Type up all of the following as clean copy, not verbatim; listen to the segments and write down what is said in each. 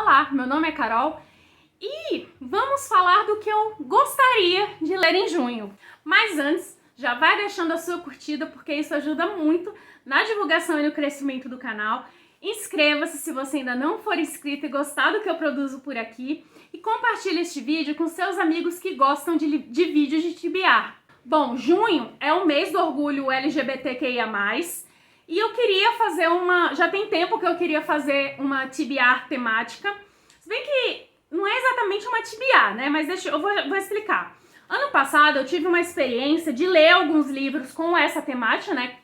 Olá, meu nome é Carol e vamos falar do que eu gostaria de ler em junho. Mas antes, já vai deixando a sua curtida porque isso ajuda muito na divulgação e no crescimento do canal. Inscreva-se se você ainda não for inscrito e gostar do que eu produzo por aqui e compartilhe este vídeo com seus amigos que gostam de vídeos de TBR. Bom, junho é o mês do orgulho LGBTQIA+, e eu queria fazer já tem tempo que eu queria fazer uma TBR temática, se bem que não é exatamente uma TBR, né, mas eu vou explicar. Ano passado eu tive uma experiência de ler alguns livros com essa temática, né,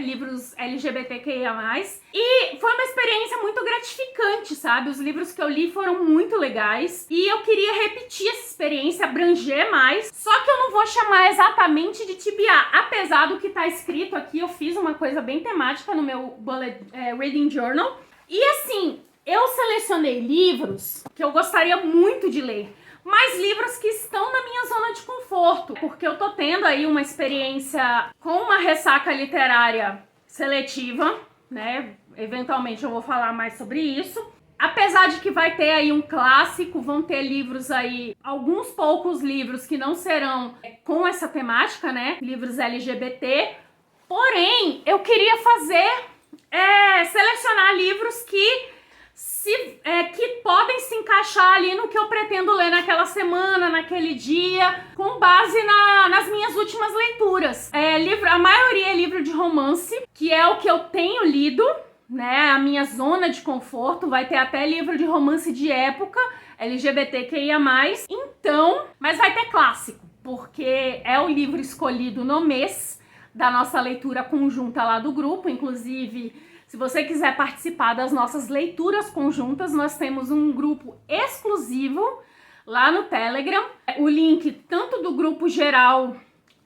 livros LGBTQIA+, e foi uma experiência muito gratificante, sabe? Os livros que eu li foram muito legais, e eu queria repetir essa experiência, abranger mais, só que eu não vou chamar exatamente de TBR, apesar do que tá escrito aqui, eu fiz uma coisa bem temática no meu Reading Journal, e assim, eu selecionei livros que eu gostaria muito de ler, mas livros que estão na minha zona de conforto, porque eu tô tendo aí uma experiência com uma ressaca literária seletiva, né? Eventualmente eu vou falar mais sobre isso. Apesar de que vai ter aí um clássico, vão ter livros aí, alguns poucos livros que não serão com essa temática, né? Livros LGBT. Porém, eu queria selecionar livros que podem se encaixar ali no que eu pretendo ler naquela semana, naquele dia, com base nas minhas últimas leituras. A maioria é livro de romance, que é o que eu tenho lido, né? A minha zona de conforto. Vai ter até livro de romance de época, LGBTQIA+. Então, mas vai ter clássico, porque é o livro escolhido no mês da nossa leitura conjunta lá do grupo. Inclusive, se você quiser participar das nossas leituras conjuntas, nós temos um grupo exclusivo lá no Telegram. O link tanto do grupo geral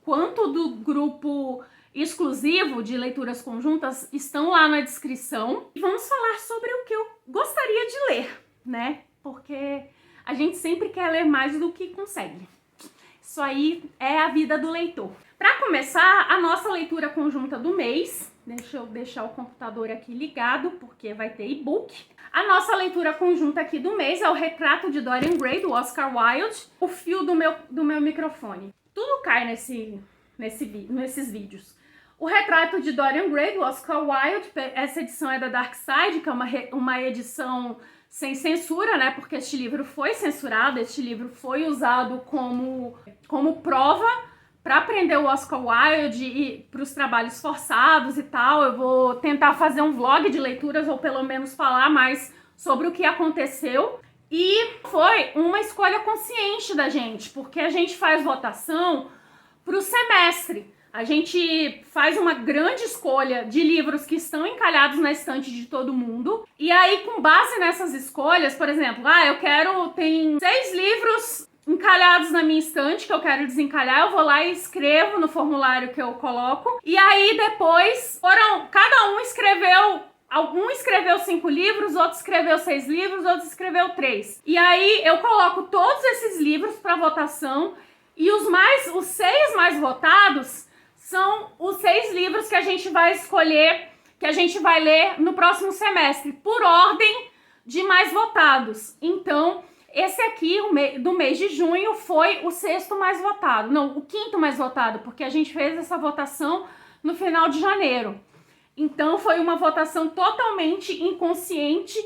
quanto do grupo exclusivo de leituras conjuntas estão lá na descrição. E vamos falar sobre o que eu gostaria de ler, né? Porque a gente sempre quer ler mais do que consegue. Isso aí é a vida do leitor. Para começar, a nossa leitura conjunta do mês. Deixa eu deixar o computador aqui ligado, porque vai ter e-book. A nossa leitura conjunta aqui do mês é o Retrato de Dorian Gray, do Oscar Wilde. O fio do meu microfone. Tudo cai nesses vídeos. O Retrato de Dorian Gray, do Oscar Wilde. Essa edição é da Dark Side, que é uma edição sem censura, né? Porque este livro foi censurado, este livro foi usado como prova para aprender o Oscar Wilde e para os trabalhos forçados e tal. Eu vou tentar fazer um vlog de leituras, ou pelo menos falar mais sobre o que aconteceu. E foi uma escolha consciente da gente, porque a gente faz votação para o semestre. A gente faz uma grande escolha de livros que estão encalhados na estante de todo mundo. E aí, com base nessas escolhas, por exemplo, tem 6 livros encalhados na minha estante que eu quero desencalhar, eu vou lá e escrevo no formulário que eu coloco. E aí depois, cada um escreveu, algum escreveu 5 livros, outro escreveu 6 livros, outro escreveu 3. E aí eu coloco todos esses livros para votação, e os 6 mais votados são os 6 livros que a gente vai escolher, que a gente vai ler no próximo semestre, por ordem de mais votados. Então, esse aqui, do mês de junho, foi o 6º mais votado. Não, o 5º mais votado, porque a gente fez essa votação no final de janeiro. Então, foi uma votação totalmente inconsciente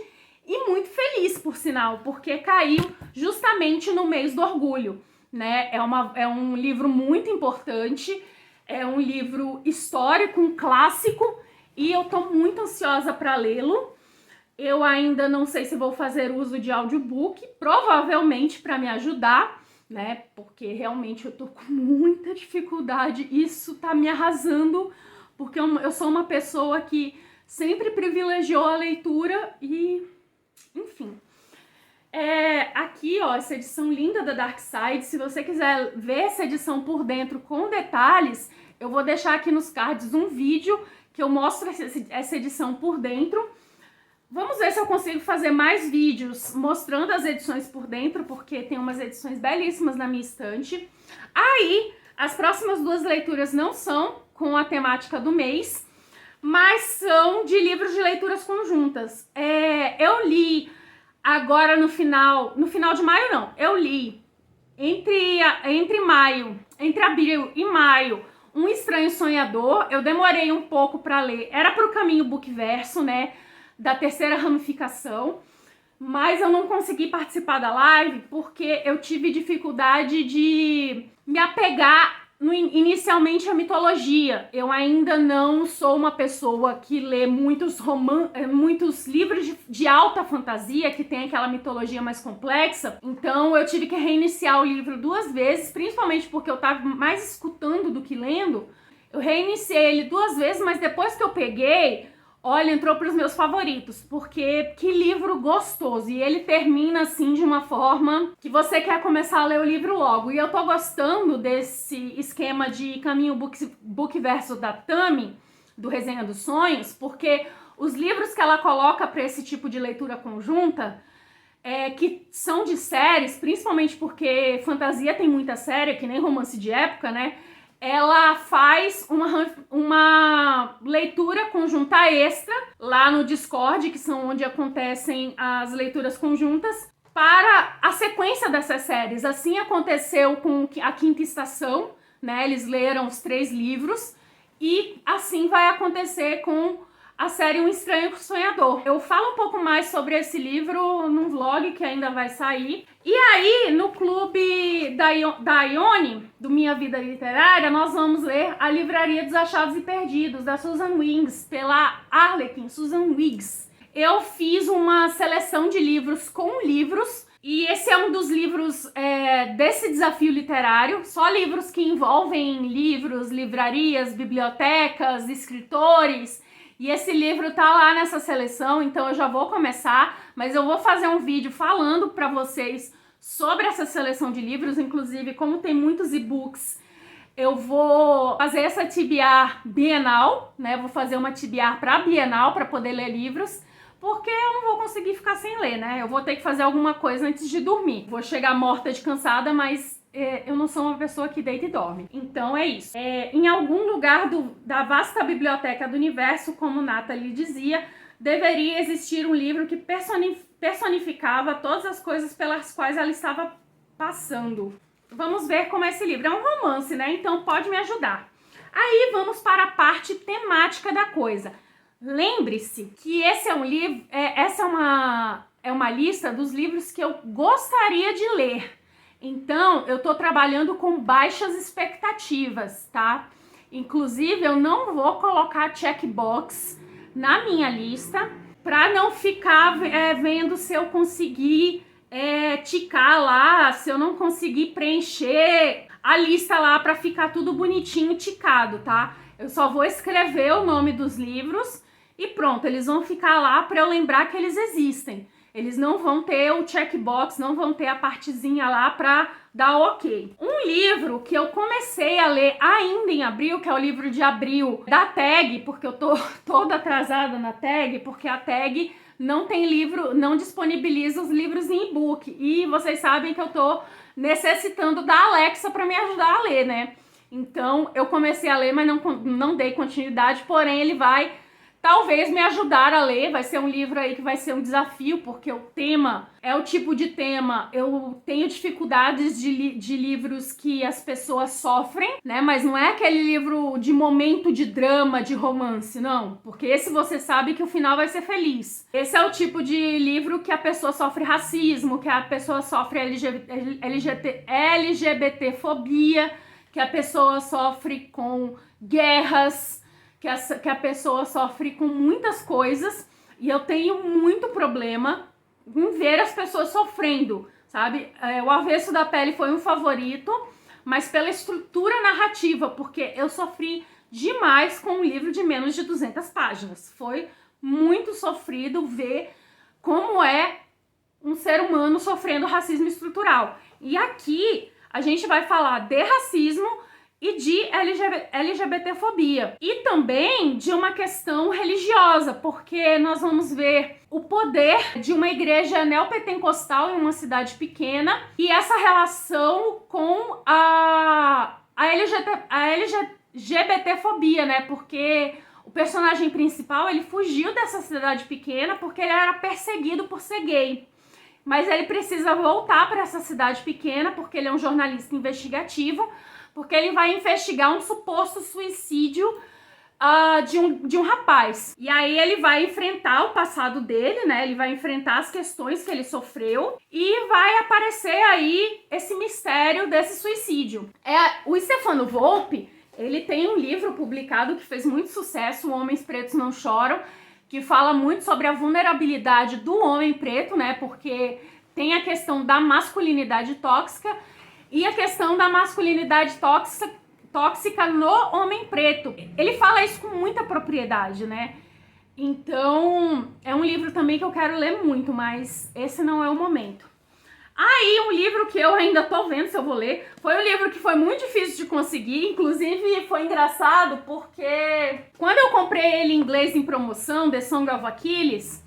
e muito feliz, por sinal, porque caiu justamente no mês do orgulho, né? É um livro muito importante, é um livro histórico, um clássico, e eu tô muito ansiosa para lê-lo. Eu ainda não sei se vou fazer uso de audiobook, provavelmente para me ajudar, né? Porque realmente eu tô com muita dificuldade, isso tá me arrasando, porque eu sou uma pessoa que sempre privilegiou a leitura e, enfim. Aqui, ó, essa edição linda da Dark Side. Se você quiser ver essa edição por dentro com detalhes, eu vou deixar aqui nos cards um vídeo que eu mostro essa edição por dentro. Vamos ver se eu consigo fazer mais vídeos mostrando as edições por dentro, porque tem umas edições belíssimas na minha estante. Aí, as próximas 2 leituras não são com a temática do mês, mas são de livros de leituras conjuntas. Eu li agora no final de maio não, eu li entre abril e maio, Um Estranho Sonhador. Eu demorei um pouco para ler, era pro Caminho Bookverso, né, da terceira ramificação, mas eu não consegui participar da live porque eu tive dificuldade de me apegar inicialmente à mitologia. Eu ainda não sou uma pessoa que lê muitos livros de alta fantasia, que tem aquela mitologia mais complexa, então eu tive que reiniciar o livro 2 vezes, principalmente porque eu tava mais escutando do que lendo. Eu reiniciei ele 2 vezes, mas depois que eu peguei, olha, entrou para os meus favoritos, porque que livro gostoso, e ele termina assim de uma forma que você quer começar a ler o livro logo. E eu tô gostando desse esquema de Caminho Bookverso da Tami, do Resenha dos Sonhos, porque os livros que ela coloca para esse tipo de leitura conjunta, que são de séries, principalmente porque fantasia tem muita série, que nem romance de época, né? Ela faz uma leitura conjunta extra lá no Discord, que são onde acontecem as leituras conjuntas, para a sequência dessas séries. Assim aconteceu com a Quinta Estação, né? Eles leram os 3 livros, e assim vai acontecer com a série Um Estranho Sonhador. Eu falo um pouco mais sobre esse livro num vlog que ainda vai sair. E aí, no clube da Ione, do Minha Vida Literária, nós vamos ler A Livraria dos Achados e Perdidos, da Susan Wiggs, pela Arlequim, Susan Wiggs. Eu fiz uma seleção de livros com livros, e esse é um dos livros desse desafio literário, só livros que envolvem livros, livrarias, bibliotecas, escritores. E esse livro tá lá nessa seleção, então eu já vou começar, mas eu vou fazer um vídeo falando para vocês sobre essa seleção de livros. Inclusive, como tem muitos e-books, eu vou fazer essa TBR bienal, né? Vou fazer uma TBR para bienal, para poder ler livros, porque eu não vou conseguir ficar sem ler, né? Eu vou ter que fazer alguma coisa antes de dormir. Vou chegar morta de cansada, mas eu não sou uma pessoa que deita e dorme. Então é isso. Em algum lugar da vasta biblioteca do universo, como Nathalie dizia, deveria existir um livro que personificava todas as coisas pelas quais ela estava passando. Vamos ver como é esse livro. É um romance, né? Então pode me ajudar. Aí vamos para a parte temática da coisa. Lembre-se que esse é um livro, essa é uma lista dos livros que eu gostaria de ler. Então, eu tô trabalhando com baixas expectativas, tá? Inclusive, eu não vou colocar checkbox na minha lista para não ficar vendo se eu conseguir ticar lá, se eu não conseguir preencher a lista lá para ficar tudo bonitinho ticado, tá? Eu só vou escrever o nome dos livros e pronto, eles vão ficar lá para eu lembrar que eles existem. Eles não vão ter o checkbox, não vão ter a partezinha lá pra dar ok. Um livro que eu comecei a ler ainda em abril, que é o livro de abril da Tag, porque eu tô toda atrasada na Tag, porque a Tag não tem livro, não disponibiliza os livros em e-book. E vocês sabem que eu tô necessitando da Alexa pra me ajudar a ler, né? Então eu comecei a ler, mas não dei continuidade, porém ele vai talvez me ajudar a ler. Vai ser um livro aí que vai ser um desafio, porque o tema é o tipo de tema, eu tenho dificuldades de livros que as pessoas sofrem, né, mas não é aquele livro de momento de drama, de romance, não, porque esse você sabe que o final vai ser feliz. Esse é o tipo de livro que a pessoa sofre racismo, que a pessoa sofre LGBTfobia, que a pessoa sofre com guerras, que a pessoa sofre com muitas coisas, e eu tenho muito problema em ver as pessoas sofrendo, sabe? O Avesso da Pele foi um favorito, mas pela estrutura narrativa, porque eu sofri demais com um livro de menos de 200 páginas. Foi muito sofrido ver como é um ser humano sofrendo racismo estrutural. E aqui a gente vai falar de racismo e de LGBTfobia. E também de uma questão religiosa, porque nós vamos ver o poder de uma igreja neopentecostal em uma cidade pequena e essa relação com a LGBTfobia, né? Porque o personagem principal, ele fugiu dessa cidade pequena porque ele era perseguido por ser gay. mas ele precisa voltar para essa cidade pequena, porque ele é um jornalista investigativo, porque ele vai investigar um suposto suicídio de um rapaz. E aí ele vai enfrentar o passado dele, né? Ele vai enfrentar as questões que ele sofreu e vai aparecer aí esse mistério desse suicídio. O Stefano Volpe, ele tem um livro publicado que fez muito sucesso, Homens Pretos Não Choram, que fala muito sobre a vulnerabilidade do homem preto, né? Porque tem a questão da masculinidade tóxica e a questão da masculinidade tóxica no homem preto. Ele fala isso com muita propriedade, né? Então, é um livro também que eu quero ler muito, mas esse não é o momento. Aí, um livro que eu ainda tô vendo se eu vou ler, foi um livro que foi muito difícil de conseguir, inclusive foi engraçado porque quando eu comprei ele em inglês em promoção, The Song of Achilles,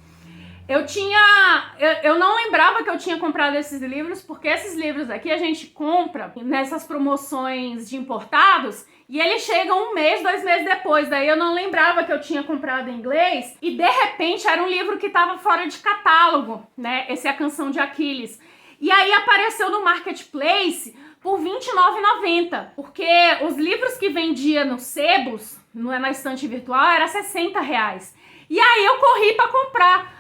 eu não lembrava que eu tinha comprado esses livros, porque esses livros aqui a gente compra nessas promoções de importados e eles chegam 1 mês, 2 meses depois. Daí eu não lembrava que eu tinha comprado em inglês e de repente era um livro que estava fora de catálogo, né? Esse é a Canção de Aquiles. E aí apareceu no Marketplace por R$29,90, porque os livros que vendia nos sebos, na estante virtual, era R$60. E aí eu corri para comprar.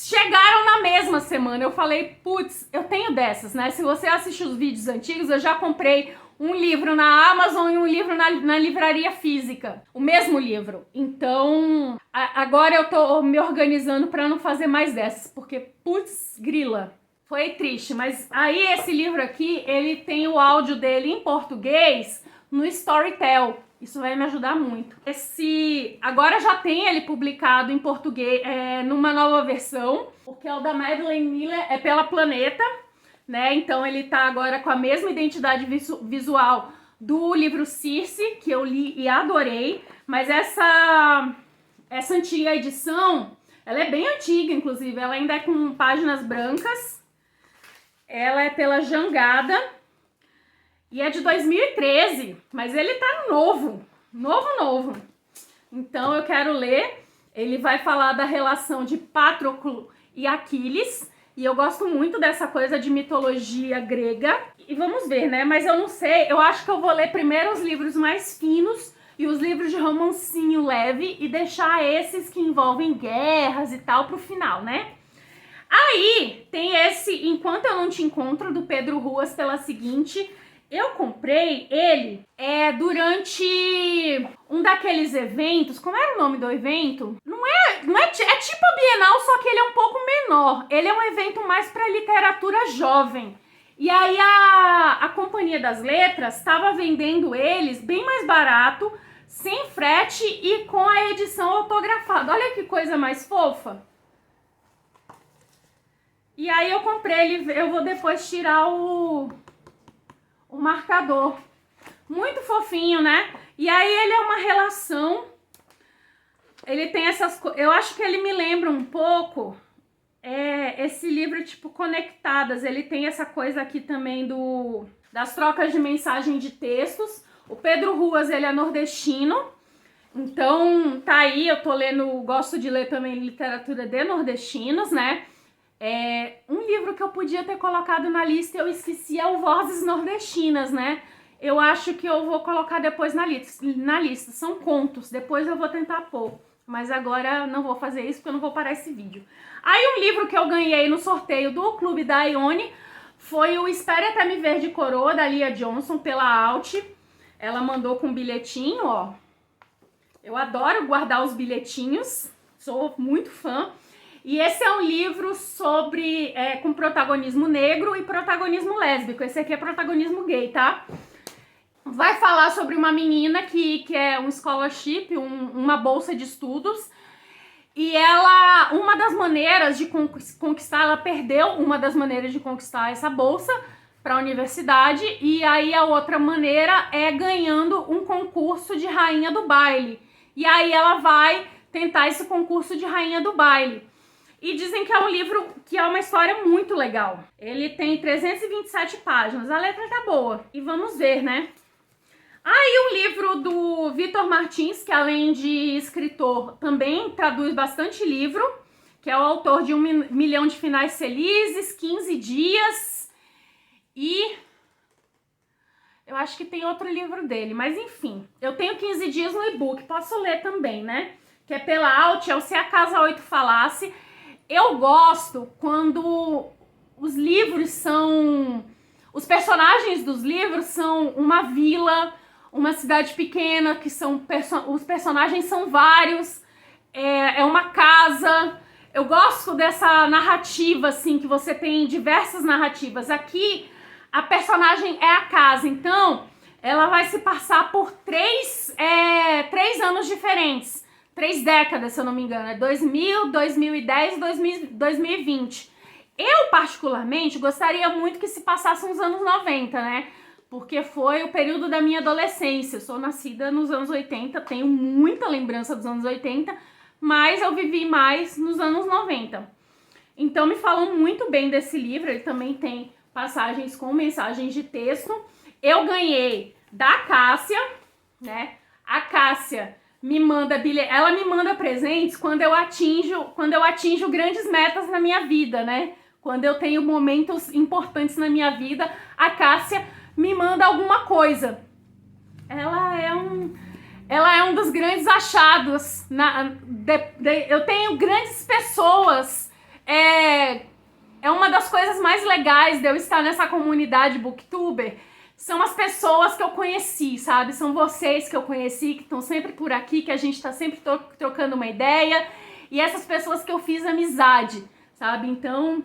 Chegaram na mesma semana. Eu falei, putz, eu tenho dessas, né? Se você assiste os vídeos antigos, eu já comprei um livro na Amazon e um livro na livraria física. O mesmo livro. Então, agora eu tô me organizando para não fazer mais dessas, porque, putz, grila. Foi triste, mas aí esse livro aqui, ele tem o áudio dele em português no Storytel. Isso vai me ajudar muito. Agora já tem ele publicado em português, numa nova versão, porque é o da Madeline Miller, é pela Planeta, né? Então ele tá agora com a mesma identidade visual do livro Circe, que eu li e adorei, mas essa antiga edição, ela é bem antiga, inclusive, ela ainda é com páginas brancas. Ela é pela Jangada e é de 2013, mas ele tá novo. Então eu quero ler. Ele vai falar da relação de Patroclo e Aquiles, e eu gosto muito dessa coisa de mitologia grega. E vamos ver, né? Mas eu não sei, eu acho que eu vou ler primeiro os livros mais finos e os livros de romancinho leve e deixar esses que envolvem guerras e tal pro final, né? Aí tem esse Enquanto Eu Não Te Encontro, do Pedro Ruas, pela Seguinte. Eu comprei ele durante um daqueles eventos. Como era o nome do evento? É tipo a Bienal, só que ele é um pouco menor. Ele é um evento mais para literatura jovem. E aí a Companhia das Letras estava vendendo eles bem mais barato, sem frete e com a edição autografada. Olha que coisa mais fofa. E aí eu comprei ele, eu vou depois tirar o marcador. Muito fofinho, né? E aí ele é uma relação, ele tem essas coisas, eu acho que ele me lembra um pouco esse livro tipo Conectadas. Ele tem essa coisa aqui também das trocas de mensagem de textos. O Pedro Ruas, ele é nordestino, então tá aí, eu tô lendo, gosto de ler também literatura de nordestinos, né? Um livro que eu podia ter colocado na lista, eu esqueci, é o Vozes Nordestinas, né? Eu acho que eu vou colocar depois na lista. São contos, depois eu vou tentar pôr. Mas agora não vou fazer isso porque eu não vou parar esse vídeo. Aí um livro que eu ganhei no sorteio do Clube da Ione foi o Espere Até Me Ver de Coroa, da Lia Johnson, pela Alt. Ela mandou com um bilhetinho, ó. Eu adoro guardar os bilhetinhos, sou muito fã. E esse é um livro com protagonismo negro e protagonismo lésbico. Esse aqui é protagonismo gay, tá? Vai falar sobre uma menina que quer um scholarship, uma bolsa de estudos. E uma das maneiras de conquistar, ela perdeu uma das maneiras de conquistar essa bolsa para a universidade. E aí a outra maneira é ganhando um concurso de rainha do baile. E aí ela vai tentar esse concurso de rainha do baile. E dizem que é um livro que é uma história muito legal. Ele tem 327 páginas, a letra tá boa. E vamos ver, né? Aí o livro do Vitor Martins, que além de escritor, também traduz bastante livro, que é o autor de 1.000.000 de Finais Felizes, 15 Dias e eu acho que tem outro livro dele, mas enfim, eu tenho 15 Dias no e-book, posso ler também, né? Que é pela Alt, é o Se a Casa 8 Falasse. Eu gosto quando os livros são... Os personagens dos livros são uma vila, uma cidade pequena, que são os personagens são vários, é uma casa. Eu gosto dessa narrativa, assim, que você tem diversas narrativas. Aqui, a personagem é a casa, então ela vai se passar por três anos diferentes. 3 décadas, se eu não me engano. É 2000, 2010 e 2020. Eu, particularmente, gostaria muito que se passasse nos anos 90, né? Porque foi o período da minha adolescência. Eu sou nascida nos anos 80, tenho muita lembrança dos anos 80, mas eu vivi mais nos anos 90. Então me falam muito bem desse livro, ele também tem passagens com mensagens de texto. Eu ganhei da Cássia, né? A Cássia ela me manda presentes quando eu atinjo grandes metas na minha vida, né? Quando eu tenho momentos importantes na minha vida, a Cássia me manda alguma coisa. Ela é um dos grandes achados. Eu tenho grandes pessoas. É uma das coisas mais legais de eu estar nessa comunidade booktuber. São as pessoas que eu conheci, sabe? São vocês que eu conheci, que estão sempre por aqui, que a gente tá sempre trocando uma ideia. E essas pessoas que eu fiz amizade, sabe? Então,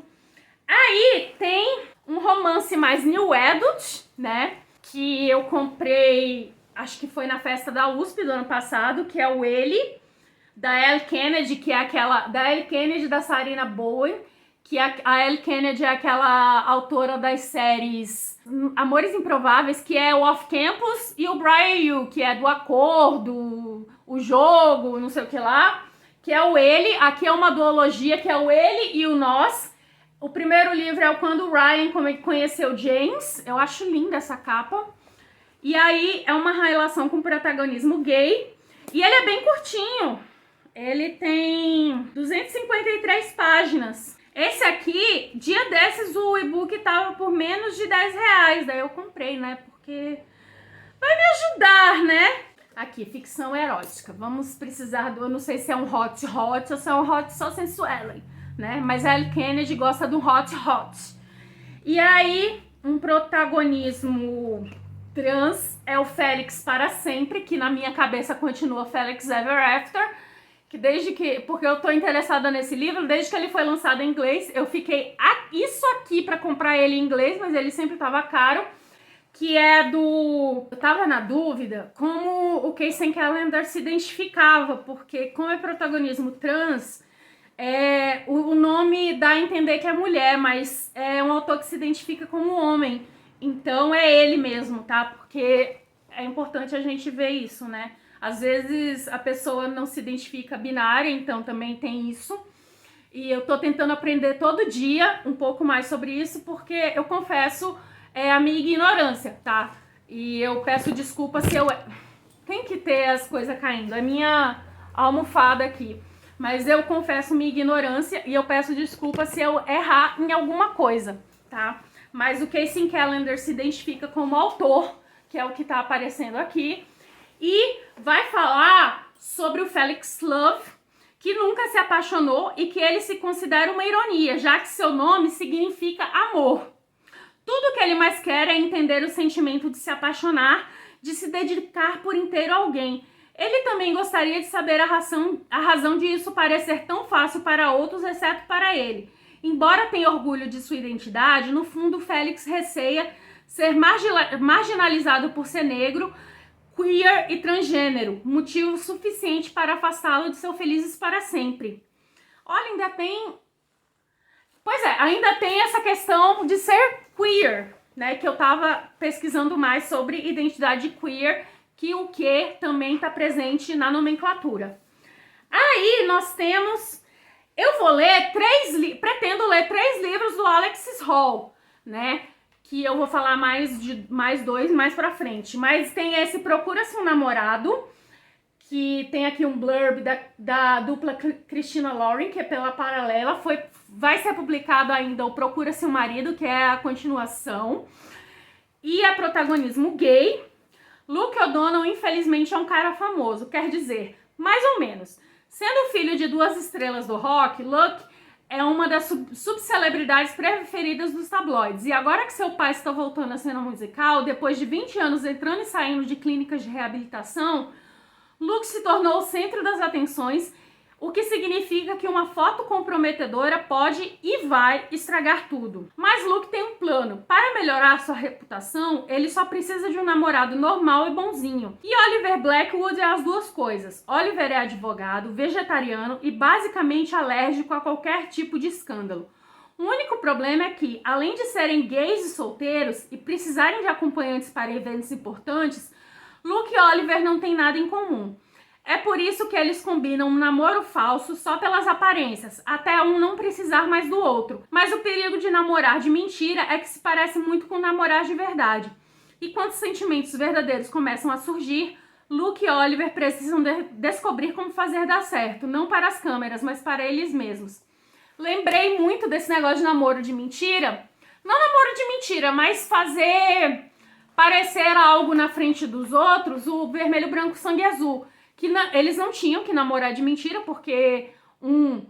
aí tem um romance mais new adult, né? Que eu comprei, acho que foi na festa da USP do ano passado, que é o Ele, da Elle Kennedy, que é da Elle Kennedy e da Sarina Bowen. Que a Elle Kennedy é aquela autora das séries Amores Improváveis, que é o Off Campus, e o Brian Yu, que é do Acordo, o Jogo, não sei o que lá, que é o Ele. Aqui é uma duologia, que é o Ele e o Nós. O primeiro livro é o Quando o Ryan Conheceu James. Eu acho linda essa capa. E aí é uma relação com protagonismo gay. E ele é bem curtinho. Ele tem 253 páginas. Esse aqui, dia desses, o e-book tava por menos de 10 reais. Daí eu comprei, né? Porque vai me ajudar, né? Aqui, ficção erótica. Vamos precisar eu não sei se é um hot ou se é um hot só sensuellen, né? Mas a Elle Kennedy gosta do hot. E aí, um protagonismo trans é o Félix para sempre, que na minha cabeça continua Félix Ever After. Porque eu tô interessada nesse livro, desde que ele foi lançado em inglês, eu fiquei isso aqui pra comprar ele em inglês, mas ele sempre tava caro, que é eu tava na dúvida como o Kacey Callender se identificava, porque como é protagonismo trans, o nome dá a entender que é mulher, mas é um autor que se identifica como homem, então é ele mesmo, tá? Porque é importante a gente ver isso, né? Às vezes a pessoa não se identifica binária, então também tem isso. E eu tô tentando aprender todo dia um pouco mais sobre isso, porque eu confesso a minha ignorância, tá? E eu peço desculpa se eu... Tem que ter as coisas caindo, é minha almofada aqui. Mas eu confesso minha ignorância e eu peço desculpa se eu errar em alguma coisa, tá? Mas o Kacey Callender se identifica como autor, que é o que tá aparecendo aqui. E vai falar sobre o Felix Love, que nunca se apaixonou e que ele se considera uma ironia, já que seu nome significa amor. Tudo que ele mais quer é entender o sentimento de se apaixonar, de se dedicar por inteiro a alguém. Ele também gostaria de saber a razão de isso parecer tão fácil para outros, exceto para ele. Embora tenha orgulho de sua identidade, no fundo Félix receia ser marginalizado por ser negro, queer e transgênero, motivo suficiente para afastá-lo de seu felizes para sempre. Olha, ainda tem... Pois é, ainda tem essa questão de ser queer, né? Que eu tava pesquisando mais sobre identidade queer, que o que também está presente na nomenclatura. Aí nós temos... Eu vou ler pretendo ler 3 livros do Alexis Hall, né? Que eu vou falar mais 2 mais pra frente. Mas tem esse Procura-se um Namorado, que tem aqui um blurb da dupla Christina Lauren, que é pela Paralela, vai ser publicado ainda o Procura-se um Marido, que é a continuação, e é protagonismo gay. Luke O'Donnell, infelizmente, é um cara famoso, quer dizer, mais ou menos. Sendo filho de 2 estrelas do rock, Luke é uma das subcelebridades preferidas dos tabloides. E agora que seu pai está voltando à cena musical, depois de 20 anos entrando e saindo de clínicas de reabilitação, Luke se tornou o centro das atenções, o que significa que uma foto comprometedora pode e vai estragar tudo. Mas Luke tem um plano. Para melhorar sua reputação, ele só precisa de um namorado normal e bonzinho. E Oliver Blackwood é as duas coisas. Oliver é advogado, vegetariano e basicamente alérgico a qualquer tipo de escândalo. O único problema é que, além de serem gays e solteiros e precisarem de acompanhantes para eventos importantes, Luke e Oliver não têm nada em comum. É por isso que eles combinam um namoro falso só pelas aparências, até um não precisar mais do outro. Mas o perigo de namorar de mentira é que se parece muito com namorar de verdade. E quando os sentimentos verdadeiros começam a surgir, Luke e Oliver precisam descobrir como fazer dar certo, não para as câmeras, mas para eles mesmos. Lembrei muito desse negócio de namoro de mentira. Não namoro de mentira, mas fazer parecer algo na frente dos outros, o vermelho, branco, sangue azul. Que eles não tinham que namorar de mentira, porque um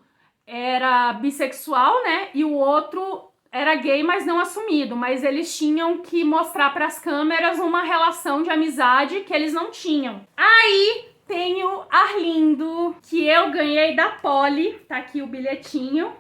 era bissexual, né? E o outro era gay, mas não assumido. Mas eles tinham que mostrar para as câmeras uma relação de amizade que eles não tinham. Aí tem o Arlindo, que eu ganhei da Polly. Tá aqui o bilhetinho.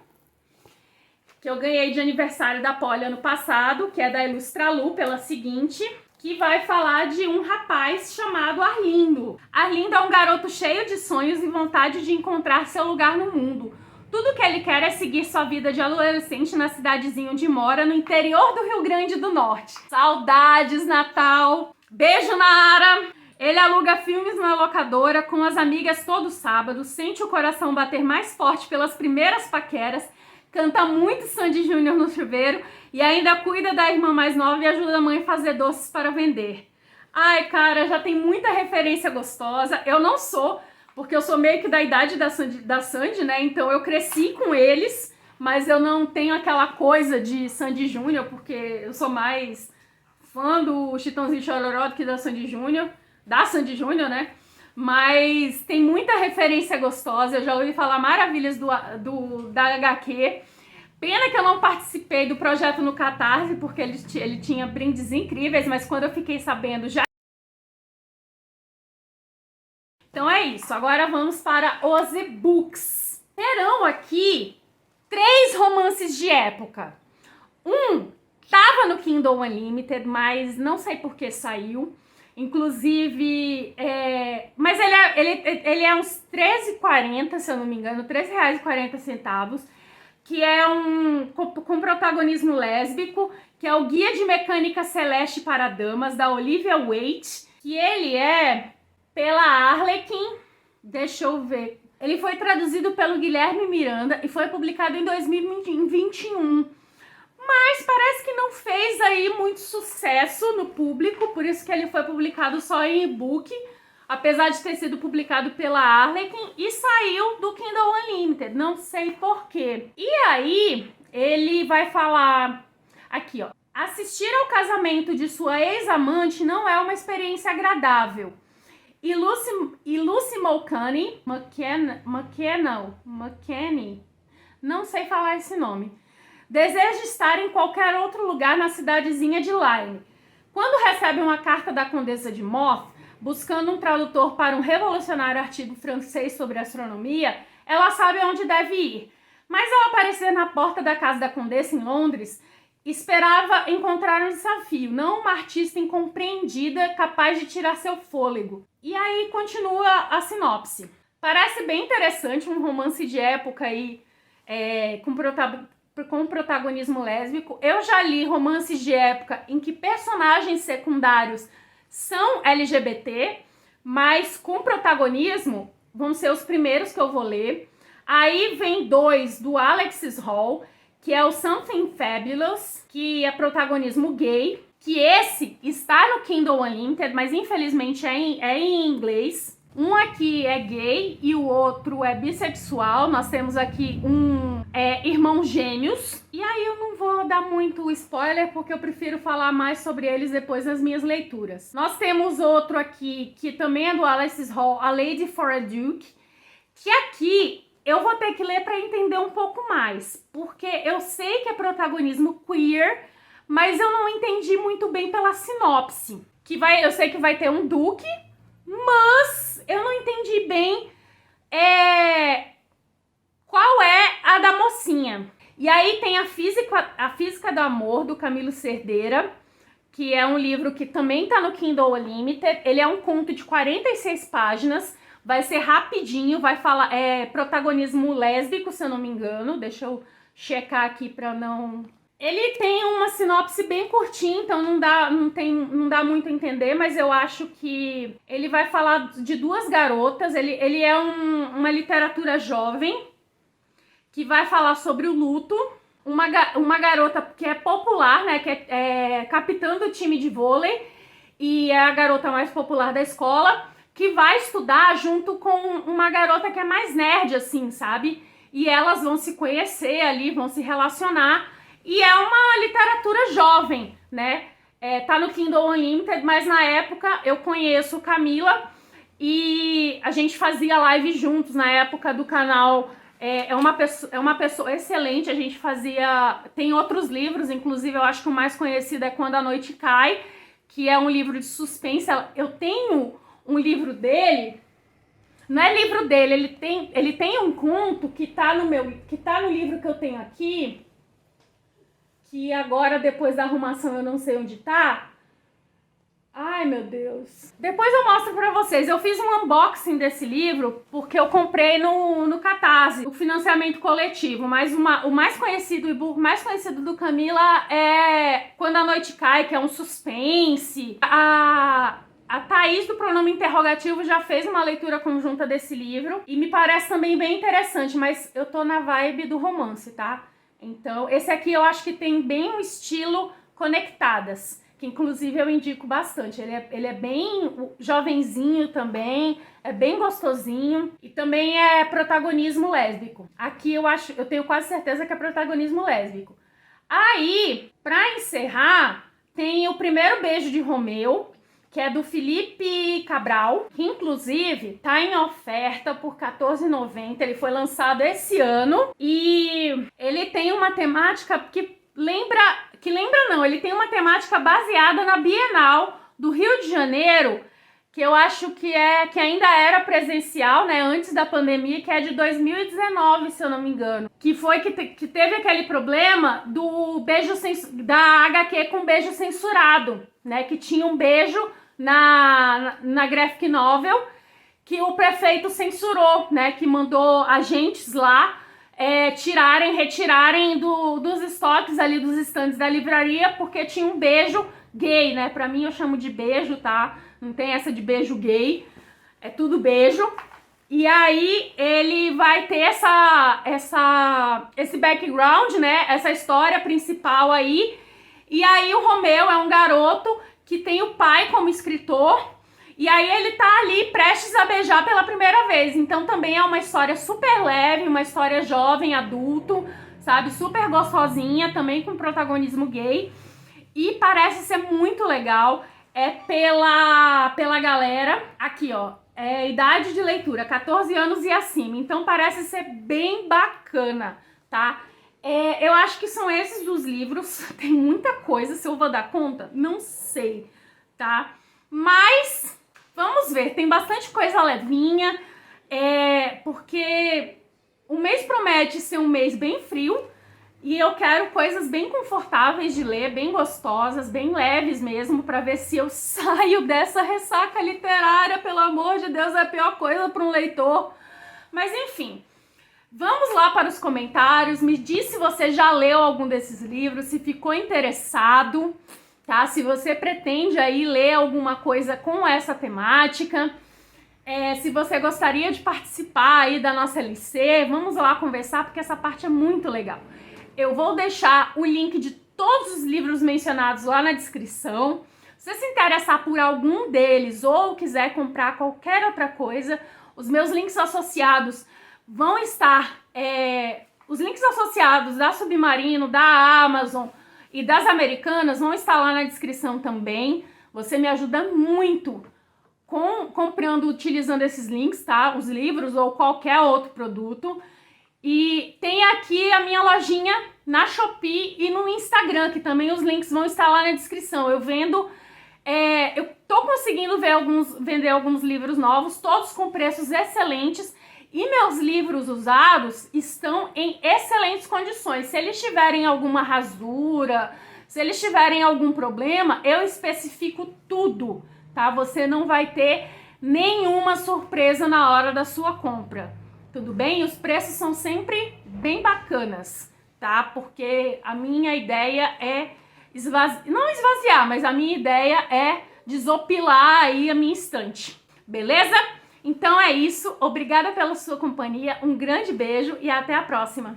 Que eu ganhei de aniversário da Polly ano passado, que é da Ilustralu, pela seguinte, que vai falar de um rapaz chamado Arlindo. Arlindo é um garoto cheio de sonhos e vontade de encontrar seu lugar no mundo. Tudo que ele quer é seguir sua vida de adolescente na cidadezinha onde mora, no interior do Rio Grande do Norte. Saudades, Natal! Beijo, Nara! Ele aluga filmes na locadora com as amigas todo sábado, sente o coração bater mais forte pelas primeiras paqueras, canta muito Sandy Júnior no chuveiro e ainda cuida da irmã mais nova e ajuda a mãe a fazer doces para vender. Ai, cara, já tem muita referência gostosa. Eu não sou, porque eu sou meio que da idade da Sandy, né? Então eu cresci com eles, mas eu não tenho aquela coisa de Sandy Júnior, porque eu sou mais fã do Chitãozinho Chororó do que da Sandy Júnior, né? Mas tem muita referência gostosa, eu já ouvi falar maravilhas da HQ. Pena que eu não participei do projeto no Catarse, porque ele tinha brindes incríveis, mas quando eu fiquei sabendo já... Então é isso, agora vamos para os e-books. Terão aqui 3 romances de época. Um tava no Kindle Unlimited, mas não sei por que saiu. Inclusive, mas ele é uns R$13,40, se eu não me engano, R$13,40, que é com protagonismo lésbico, que é o Guia de Mecânica Celeste para Damas, da Olivia Waite, que ele é pela Arlequim, deixa eu ver, ele foi traduzido pelo Guilherme Miranda e foi publicado em 2021. Mas parece que não fez aí muito sucesso no público, por isso que ele foi publicado só em e-book, apesar de ter sido publicado pela Arlequim, e saiu do Kindle Unlimited, não sei porquê. E aí, ele vai falar aqui, ó. Assistir ao casamento de sua ex-amante não é uma experiência agradável. E Lucy Mulcahy, não sei falar esse nome, deseja estar em qualquer outro lugar na cidadezinha de Lyme. Quando recebe uma carta da Condessa de Moth, buscando um tradutor para um revolucionário artigo francês sobre astronomia, ela sabe onde deve ir. Mas ao aparecer na porta da casa da Condessa em Londres, esperava encontrar um desafio, não uma artista incompreendida capaz de tirar seu fôlego. E aí continua a sinopse. Parece bem interessante, um romance de época aí, com protagonismo lésbico. Eu já li romances de época em que personagens secundários são LGBT, mas com protagonismo vão ser os primeiros que eu vou ler. Aí vem 2 do Alexis Hall, que é o Something Fabulous, que é protagonismo gay, que esse está no Kindle Unlimited, mas infelizmente é em inglês. Um aqui é gay e o outro é bissexual. Nós temos aqui irmãos gêmeos. E aí eu não vou dar muito spoiler, porque eu prefiro falar mais sobre eles depois nas minhas leituras. Nós temos outro aqui, que também é do Alice Hall, A Lady for a Duke, que aqui eu vou ter que ler para entender um pouco mais, porque eu sei que é protagonismo queer, mas eu não entendi muito bem pela sinopse. Eu sei que vai ter um duque, mas eu não entendi bem qual é a da mocinha. E aí tem a Física do Amor, do Camilo Cerdeira, que é um livro que também tá no Kindle Unlimited. Ele é um conto de 46 páginas, vai ser rapidinho, vai falar, protagonismo lésbico, se eu não me engano. Deixa eu checar aqui pra não... Ele tem uma sinopse bem curtinha, então não dá muito a entender, mas eu acho que ele vai falar de duas garotas. Ele é uma literatura jovem, que vai falar sobre o luto. Uma garota que é popular, né, que é capitã do time de vôlei, e é a garota mais popular da escola, que vai estudar junto com uma garota que é mais nerd, assim, sabe? E elas vão se conhecer ali, vão se relacionar, e é uma literatura jovem, né? Tá no Kindle Unlimited, mas na época eu conheço Camila, e a gente fazia live juntos na época do canal. É uma pessoa excelente, a gente fazia... Tem outros livros, inclusive eu acho que o mais conhecido é Quando a Noite Cai, que é um livro de suspense. Eu tenho um livro dele, não é livro dele, ele tem um conto que tá no livro que eu tenho aqui, que agora, depois da arrumação, eu não sei onde tá. Ai, meu Deus. Depois eu mostro pra vocês. Eu fiz um unboxing desse livro porque eu comprei no Catarse, o financiamento coletivo. Mas o mais conhecido, o e-book mais conhecido do Camila é Quando a Noite Cai, que é um suspense. A Thaís, do Pronome Interrogativo, já fez uma leitura conjunta desse livro e me parece também bem interessante, mas eu tô na vibe do romance, tá? Então, esse aqui eu acho que tem bem um estilo Conectadas, que inclusive eu indico bastante. Ele é bem jovenzinho também, é bem gostosinho e também é protagonismo lésbico. Aqui eu tenho quase certeza que é protagonismo lésbico. Aí, pra encerrar, tem O Primeiro Beijo de Romeu, que é do Felipe Cabral, que inclusive tá em oferta por R$14,90. Ele foi lançado esse ano e ele tem uma temática ele tem uma temática baseada na Bienal do Rio de Janeiro, que eu acho que ainda era presencial, né, antes da pandemia, que é de 2019, se eu não me engano. Que foi que teve aquele problema do beijo da HQ com beijo censurado, né, que tinha um beijo na graphic novel que o prefeito censurou, né, que mandou agentes lá retirarem dos estoques ali dos estandes da livraria, porque tinha um beijo gay, né? Pra mim eu chamo de beijo, tá? Não tem essa de beijo gay, é tudo beijo. E aí ele vai ter esse background, né? Essa história principal aí. E aí o Romeu é um garoto que tem o pai como escritor. E aí ele tá ali prestes a beijar pela primeira vez. Então também é uma história super leve, uma história jovem, adulto, sabe? Super gostosinha, também com protagonismo gay. E parece ser muito legal. É pela galera. Aqui, ó. Idade de leitura, 14 anos e acima. Então parece ser bem bacana, tá? Eu acho que são esses dos livros. Tem muita coisa, se eu vou dar conta, não sei, tá? Mas... vamos ver, tem bastante coisa levinha, porque o mês promete ser um mês bem frio e eu quero coisas bem confortáveis de ler, bem gostosas, bem leves mesmo, para ver se eu saio dessa ressaca literária. Pelo amor de Deus, é a pior coisa para um leitor. Mas enfim, vamos lá para os comentários, me diz se você já leu algum desses livros, se ficou interessado. Tá? Se você pretende aí ler alguma coisa com essa temática, se você gostaria de participar aí da nossa LC, vamos lá conversar, porque essa parte é muito legal. Eu vou deixar o link de todos os livros mencionados lá na descrição. Se você se interessar por algum deles ou quiser comprar qualquer outra coisa, os meus links associados vão estar... os links associados da Submarino, da Amazon e das Americanas vão estar lá na descrição também. Você me ajuda muito comprando, utilizando esses links, tá? Os livros ou qualquer outro produto. E tem aqui a minha lojinha na Shopee e no Instagram, que também os links vão estar lá na descrição. Eu vendo... eu tô conseguindo vender alguns livros novos, todos com preços excelentes. E meus livros usados estão em excelentes condições. Se eles tiverem alguma rasura, se eles tiverem algum problema, eu especifico tudo, tá? Você não vai ter nenhuma surpresa na hora da sua compra, tudo bem? E os preços são sempre bem bacanas, tá? Porque a minha ideia é não esvaziar, mas a minha ideia é desopilar aí a minha estante, beleza? Então é isso, obrigada pela sua companhia, um grande beijo e até a próxima!